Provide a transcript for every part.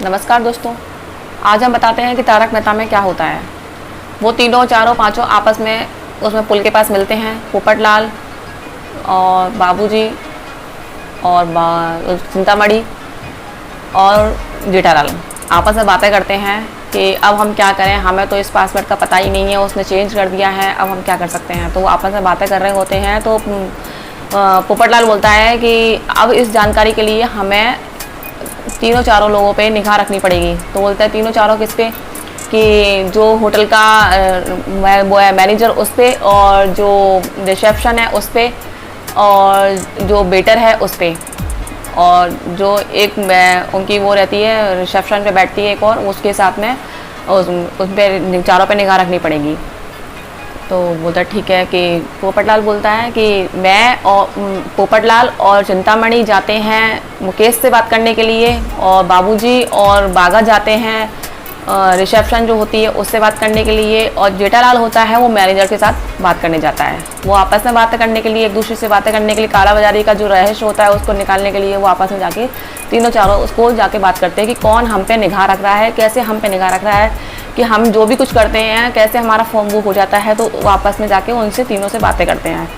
नमस्कार दोस्तों, आज हम बताते हैं कि तारक मेहता में क्या होता है। वो तीनों चारों पांचों आपस में उसमें पुल के पास मिलते हैं। पोपटलाल और बाबूजी और चिंतामणि और जेठालाल आपस में बातें करते हैं कि अब हम क्या करें, हमें तो इस पासवर्ड का पता ही नहीं है, उसने चेंज कर दिया है, अब हम क्या कर सकते हैं। तो वो आपस में बातें कर रहे होते हैं। तो पोपटलाल बोलता है कि अब इस जानकारी के लिए हमें तीनों चारों लोगों पे निगाह रखनी पड़ेगी। तो बोलता है तीनों चारों किस पे, कि जो होटल का वो है मैनेजर उस पे, और जो रिसेप्शन है उस पे, और जो वेटर है उस पे, और जो एक उनकी वो रहती है रिसेप्शन पे बैठती है एक और, उसके साथ में उस पे चारों पे निगाह रखनी पड़ेगी। तो बोलता ठीक है कि पोपटलाल बोलता है कि मैं और पोपटलाल और चिंतामणि जाते हैं मुकेश से बात करने के लिए, और बाबूजी और बागा जाते हैं रिसेप्शन जो होती है उससे बात करने के लिए, और जेठालाल होता है वो मैनेजर के साथ बात करने जाता है। वो आपस में बातें करने के लिए, एक दूसरे से बातें करने के लिए, काला बाजारी का जो रहस्य होता है उसको निकालने के लिए वो आपस में जाके तीनों चारों उसको जाके बात करते हैं कि कौन हम पे निगाह रख रहा है, कैसे हम पे निगाह रख रहा है, कि हम जो भी कुछ करते हैं कैसे हमारा फॉर्म बुक हो जाता है। तो वापस में जाके उनसे तीनों से बातें करते हैं।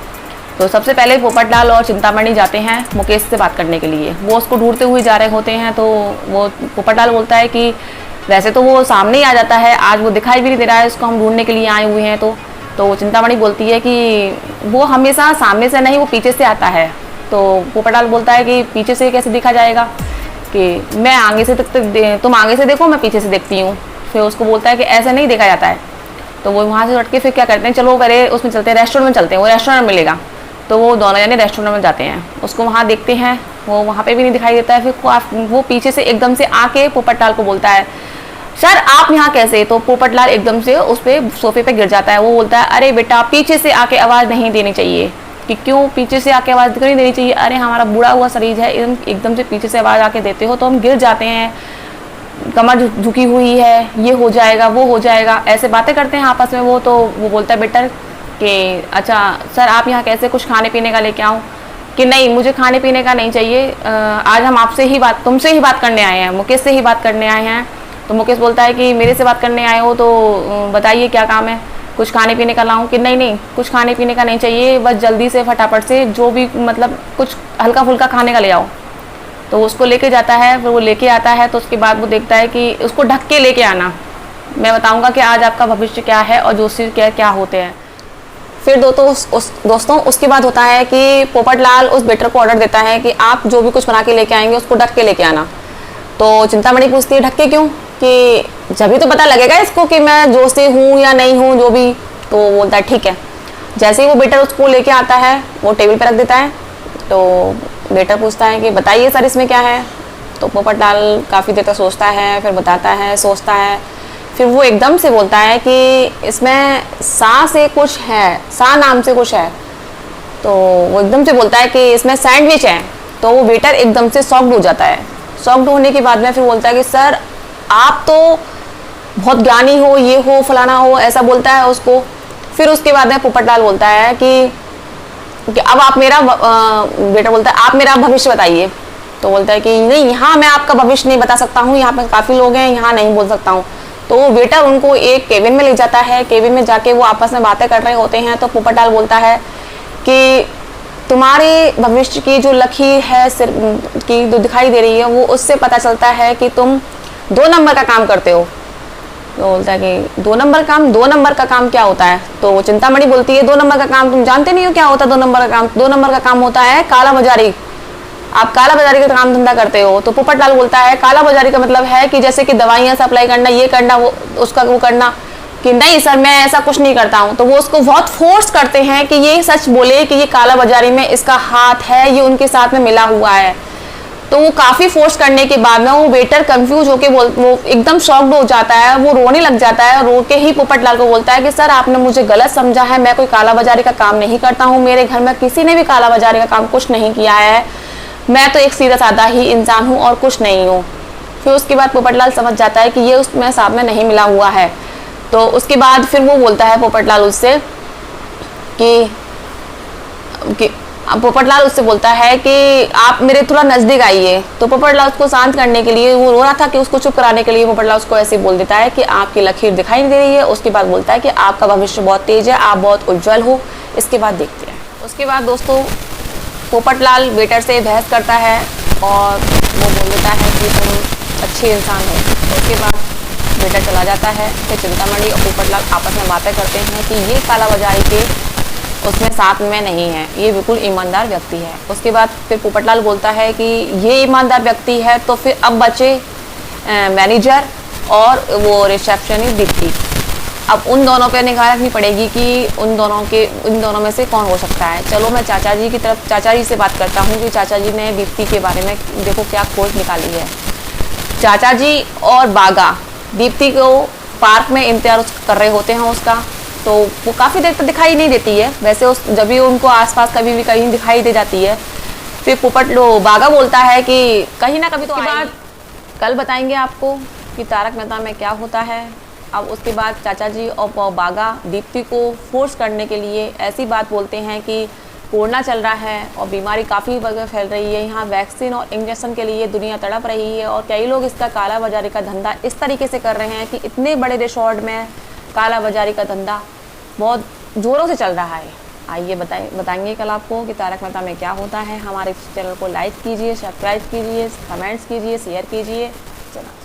तो सबसे पहले पोपटलाल और चिंतामणि जाते हैं मुकेश से बात करने के लिए। वो उसको ढूंढते हुए जा रहे होते हैं। तो वो पोपटलाल बोलता है कि वैसे तो वो सामने ही आ जाता है, आज वो दिखाई भी नहीं दे रहा है, उसको हम ढूंढने के लिए आए हुए हैं। तो चिंतामणि बोलती है कि वो हमेशा सामने से नहीं, वो पीछे से आता है। तो पोपटलाल बोलता है कि पीछे से कैसे देखा जाएगा, कि मैं आगे से तुम आगे से देखो, मैं पीछे से देखती हूँ। फिर उसको बोलता है कि ऐसे नहीं देखा जाता है। तो वो वहाँ से उठ के फिर क्या करते हैं, चलो पहले उसमें चलते हैं, रेस्टोरेंट में चलते हैं, वो रेस्टोरेंट मिलेगा। तो वो दोनों जने रेस्टोरेंट में जाते हैं, उसको वहाँ देखते हैं, वो वहाँ पे भी नहीं दिखाई देता है। फिर वो पीछे से एकदम से आके पोपटलाल को बोलता है, सर आप यहाँ कैसे। तो पोपटलाल एकदम से उस पर सोफे पे गिर जाता है। वो बोलता है, अरे बेटा पीछे से आके आवाज़ नहीं देनी चाहिए। कि क्यों पीछे से आके आवाज़ नहीं देनी चाहिए, अरे हमारा बुढ़ा हुआ शरीर है, एकदम से पीछे से आवाज़ आके देते हो तो हम गिर जाते हैं, कमर झुकी हुई है, ये हो जाएगा वो हो जाएगा, ऐसे बातें करते हैं आपस में वो। तो वो बोलता है बेटर कि अच्छा सर आप यहाँ कैसे, कुछ खाने पीने का लेके आऊँ। कि नहीं मुझे खाने पीने का नहीं चाहिए, आज हम आपसे ही तुमसे ही बात करने आए हैं, मुकेश से ही बात करने आए हैं। तो मुकेश बोलता है कि मेरे से बात करने आए हो तो बताइए क्या काम है, कुछ खाने पीने का लाऊं। कि नहीं कुछ खाने पीने का नहीं चाहिए, बस जल्दी से फटाफट से जो भी मतलब कुछ हल्का फुल्का खाने का ले आओ। तो उसको लेके जाता है, फिर वो लेके आता है। तो उसके बाद वो देखता है कि उसको ढक के लेके आना, मैं बताऊंगा कि आज आपका भविष्य क्या है और ज्योतिषी क्या होते हैं। फिर दोस्तों उसके बाद होता है कि पोपटलाल उस वेटर को ऑर्डर देता है कि आप जो भी कुछ बना के लेके आएंगे उसको ढक के लेके आना। तो चिंतामणि पूछती है ढक के क्यों, कि जब भी तो पता लगेगा इसको कि मैं जोशी हूँ या नहीं हूँ जो भी। तो वो बोलता है ठीक है। जैसे ही वो वेटर उसको लेके आता है वो टेबल पर रख देता है। तो वेटर पूछता है कि बताइए सर इसमें क्या है। तो पोपटलाल काफ़ी देर तक सोचता है, फिर बताता है, सोचता है, फिर वो एकदम से बोलता है कि इसमें सा से कुछ है, सा नाम से कुछ है। तो वो एकदम से बोलता है कि इसमें सैंडविच है। तो वो वेटर एकदम से शॉक्ड हो जाता है। शॉक्ड होने के बाद में फिर बोलता है कि सर आप तो बहुत ज्ञानी हो, ये हो फलाना हो, ऐसा बोलता है उसको। फिर उसके बाद में पोपटलाल बोलता है कि अब आप मेरा बेटा बोलता है आप मेरा भविष्य बताइए। तो बोलता है कि नहीं यहाँ मैं आपका भविष्य नहीं बता सकता हूँ, यहाँ पे काफ़ी लोग हैं, यहाँ नहीं बोल सकता हूँ। तो वो वेटर उनको एक केबिन में ले जाता है। केबिन में जाके वो आपस में बातें कर रहे होते हैं। तो पोपटलाल बोलता है कि तुम्हारे भविष्य की जो लकीर है सिर की जो दिखाई दे रही है वो उससे पता चलता है कि तुम 2 नंबर का काम करते हो। तो बोलता है कि 2 नंबर का काम क्या होता है। तो चिंतामणि बोलती है 2 नंबर का काम तुम जानते नहीं हो क्या होता है 2 नंबर का काम। 2 नंबर का काम होता है काला बाजारी, आप काला बाजारी का काम धंधा करते हो। तो पोपटलाल बोलता है काला बाजारी का मतलब है कि जैसे कि दवाइयाँ सप्लाई करना, ये करना, वो उसका वो करना। कि नहीं सर मैं ऐसा कुछ नहीं करता हूँ। तो वो उसको बहुत फोर्स करते हैं कि ये सच बोले कि ये काला बाजारी में इसका हाथ है, ये उनके साथ में मिला हुआ है। तो वो काफ़ी फोर्स करने के बाद में वो वेटर कंफ्यूज होके वो एकदम शॉक्ड हो जाता है, वो रोने लग जाता है। रो के ही पोपटलाल को बोलता है कि सर आपने मुझे गलत समझा है, मैं कोई काला बाजारी का काम नहीं करता हूँ, मेरे घर में किसी ने भी काला बाजारी का काम कुछ नहीं किया है, मैं तो एक सीधा साधा ही इंसान हूँ और कुछ नहीं हूँ। फिर उसके बाद पोपटलाल समझ जाता है कि ये उसमें साथ में नहीं मिला हुआ है। तो उसके बाद फिर वो बोलता है पोपटलाल उससे कि अब पोपटलाल उससे बोलता है कि आप मेरे थोड़ा नजदीक आइए। तो पोपटलाल उसको शांत करने के लिए, वो रो रहा था कि उसको चुप कराने के लिए पोपटलाल उसको ऐसे बोल देता है कि आपकी लकीर दिखाई नहीं दे रही है। उसके बाद बोलता है कि आपका भविष्य बहुत तेज है, आप बहुत उज्जवल हो। इसके बाद देखते हैं। उसके बाद दोस्तों पोपटलाल वेटर से बहस करता है और वो बोल देता है कि तुम अच्छे इंसान हो। तो उसके बाद वेटर चला जाता है। फिर चिंतामणि और पोपटलाल आपस में बातें करते हैं कि ये काला बाजारी के उसमें साथ में नहीं है, ये बिल्कुल ईमानदार व्यक्ति है। उसके बाद फिर पोपटलाल बोलता है कि ये ईमानदार व्यक्ति है तो फिर अब बचे मैनेजर और वो रिसेप्शनिस्ट दीप्ति। अब उन दोनों पे निगाह रखनी पड़ेगी कि उन दोनों में से कौन हो सकता है। चलो मैं चाचा जी की तरफ, चाचा जी से बात करता हूँ कि चाचा जी ने दीप्ति के बारे में देखो क्या खोज निकाली है। चाचा जी और बागा दीप्ति को पार्क में इंतजार कर रहे होते हैं उसका, तो वो काफ़ी देर तक दिखाई नहीं देती है। वैसे उस जब भी उनको आसपास कभी भी कहीं दिखाई दे जाती है। फिर बागा बोलता है कि कहीं ना कभी तो बाद कल बताएंगे आपको कि तारक मेहता में क्या होता है। अब उसके बाद चाचा जी और बागा दीप्ति को फोर्स करने के लिए ऐसी बात बोलते हैं कि कोरोना चल रहा है और बीमारी काफ़ी जगह फैल रही है, यहाँ वैक्सीन और इंजेक्शन के लिए दुनिया तड़प रही है और कई लोग इसका काला बाजारी का धंधा इस तरीके से कर रहे हैं कि इतने बड़े रिसोर्ट में काला बाजारी का धंधा बहुत ज़ोरों से चल रहा है। आइए बताएंगे कल आपको कि तारक मेहता में क्या होता है। हमारे चैनल को लाइक कीजिए, सब्सक्राइब कीजिए, कमेंट्स कीजिए, शेयर कीजिए। चलो।